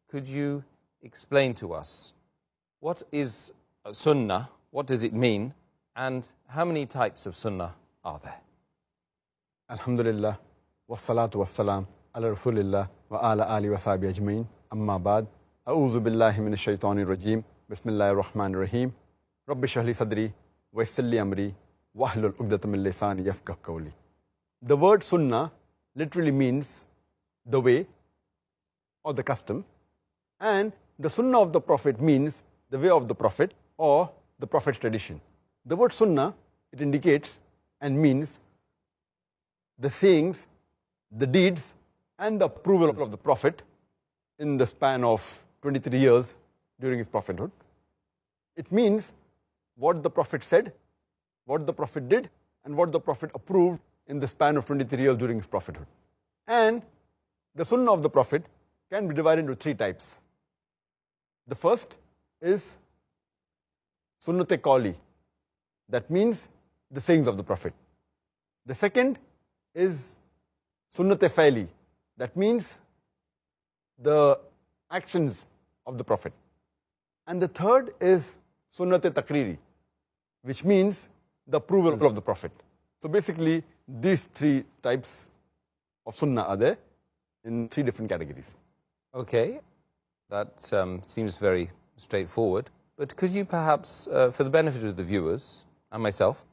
could you explain to us what is Sunnah, what does it mean, and how many types of Sunnah are there? Alhamdulillah, wassalatu wassalam ala rasulillah wa ala ali wa sahbihi ajmain, amma ba'd. A'udhu billahi minash shaitanir rajim. Bismillahir rahmanir rahim. Rabbi shrah li sadri wa yassir li amri wahlul 'uqdatam min lisani yafqahu qawli. The word sunnah literally means the way or the custom, and the sunnah of the Prophet means the way of the Prophet or the Prophet's tradition. The word sunnah, it indicates and means the sayings, the deeds, and the approval of the Prophet in the span of 23 years during his prophethood. It means what the Prophet said, what the Prophet did, and what the Prophet approved in the span of 23 years during his prophethood. And the Sunnah of the Prophet can be divided into three types. The first is Sunnat-e Qawli, that means the sayings of the Prophet. The second is Sunnat-e Fa'li, that means the actions of the Prophet. And the third is Sunnat-e Takriri, which means the approval of the Prophet. So basically, these three types of Sunnah are there in three different categories. Okay, that seems very straightforward. But could you perhaps, for the benefit of the viewers and myself,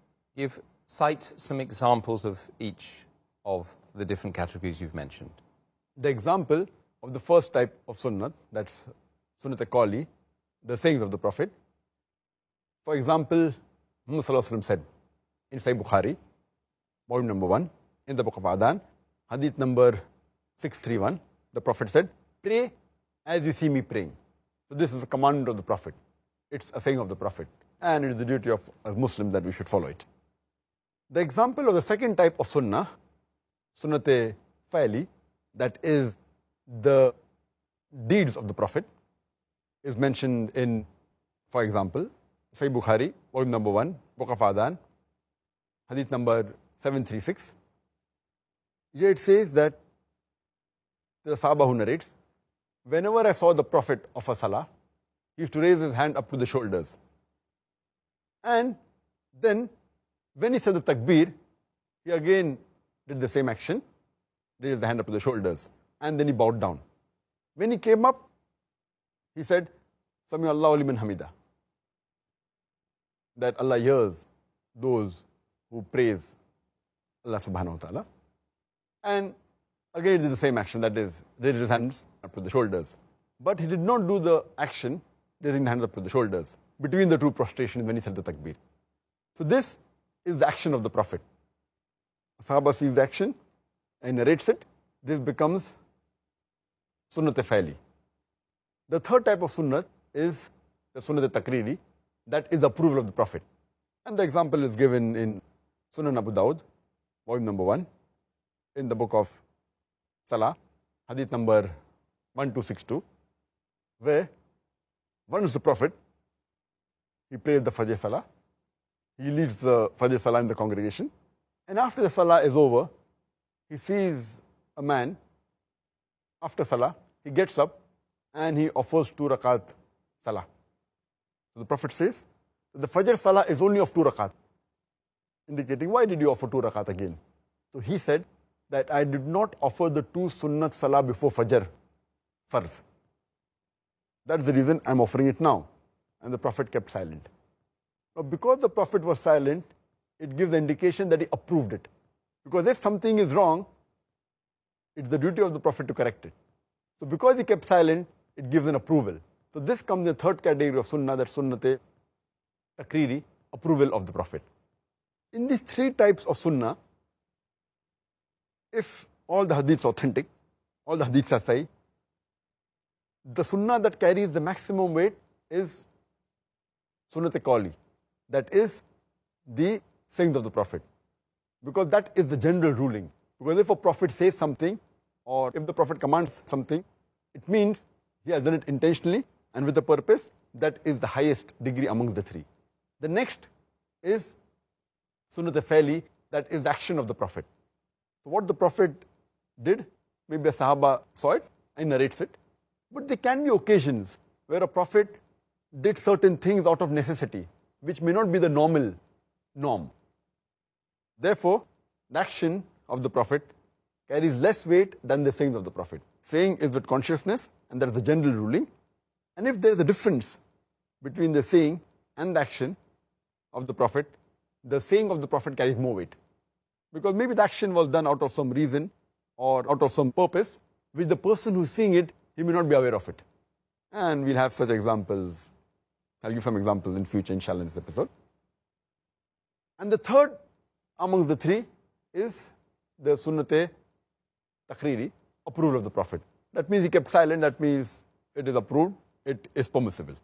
cite some examples of each of the different categories you've mentioned? The example of the first type of Sunnah, that's Sunnat-e Qawli, the sayings of the Prophet. For example, Muhammad Sallallahu Alaihi Wasallam said in Sahih Bukhari, volume number 1, in the book of Adhan, hadith number 631, the Prophet said, "Pray as you see me praying." So this is a commandment of the Prophet. It's a saying of the Prophet, and it is the duty of a Muslim that we should follow it. The example of the second type of Sunnah, Sunnat-e Fa'li, that is the deeds of the Prophet, is mentioned in, for example, Sahih Bukhari, volume number 1, book of Adhan, hadith number 736. Here it says that the Sahaba who narrates, whenever I saw the Prophet of a Salah, he used to raise his hand up to the shoulders. And then, when he said the Takbir, he again did the same action, raised the hand up to the shoulders, and then he bowed down. When he came up, he said, "Sami Allahu liman hamida," that Allah hears those who praise Allah subhanahu wa ta'ala. And again, he did the same action, that is, raised his hands up to the shoulders. But he did not do the action, raising the hands up to the shoulders, between the two prostrations when he said the Takbir. So this is the action of the Prophet. Sahaba sees the action and narrates it. This becomes Sunnat-e Fa'li. The third type of Sunnah is the Sunnat-e Takriri, that is the approval of the Prophet. And the example is given in Sunan Abu Dawud, volume number 1, in the book of Salah, hadith number 1262, where once the Prophet, he prayed the Fajr Salah, he leads the Fajr Salah in the congregation, and after the Salah is over, he sees a man, after Salah, he gets up and he offers 2 rakat Salah. So the Prophet says, the Fajr Salah is only of 2 rakat, indicating, why did you offer 2 rakat again? So he said that I did not offer the 2 Sunnat Salah before Fajr, Farz. That's the reason I'm offering it now. And the Prophet kept silent. Now, because the Prophet was silent, it gives the indication that he approved it. Because if something is wrong, it's the duty of the Prophet to correct it. So because he kept silent, it gives an approval. So this comes in the third category of Sunnah, that's Sunnat-e Takriri, approval of the Prophet. In these three types of Sunnah, if all the hadiths are authentic, all the hadiths are sahih, the Sunnah that carries the maximum weight is Sunnat-e Qawli, that is the sayings of the Prophet. Because that is the general ruling. Because if a Prophet says something, or if the Prophet commands something, it means he has done it intentionally and with a purpose. That is the highest degree amongst the three. The next is Sunnat-e Fa'li, that is the action of the Prophet. So what the Prophet did, maybe a Sahaba saw it and narrates it. But there can be occasions where a prophet did certain things out of necessity, which may not be the normal norm. Therefore, the action of the prophet carries less weight than the sayings of the prophet. Saying is with consciousness, and that is the general ruling. And if there is a difference between the saying and the action of the prophet, the saying of the prophet carries more weight. Because maybe the action was done out of some reason or out of some purpose, which the person who is seeing it, he may not be aware of it. And we'll have such examples. I'll give some examples in future, inshallah, in this episode. And the third amongst the three is the Sunnah approval of the prophet. That means he kept silent, that means it is approved, it is permissible.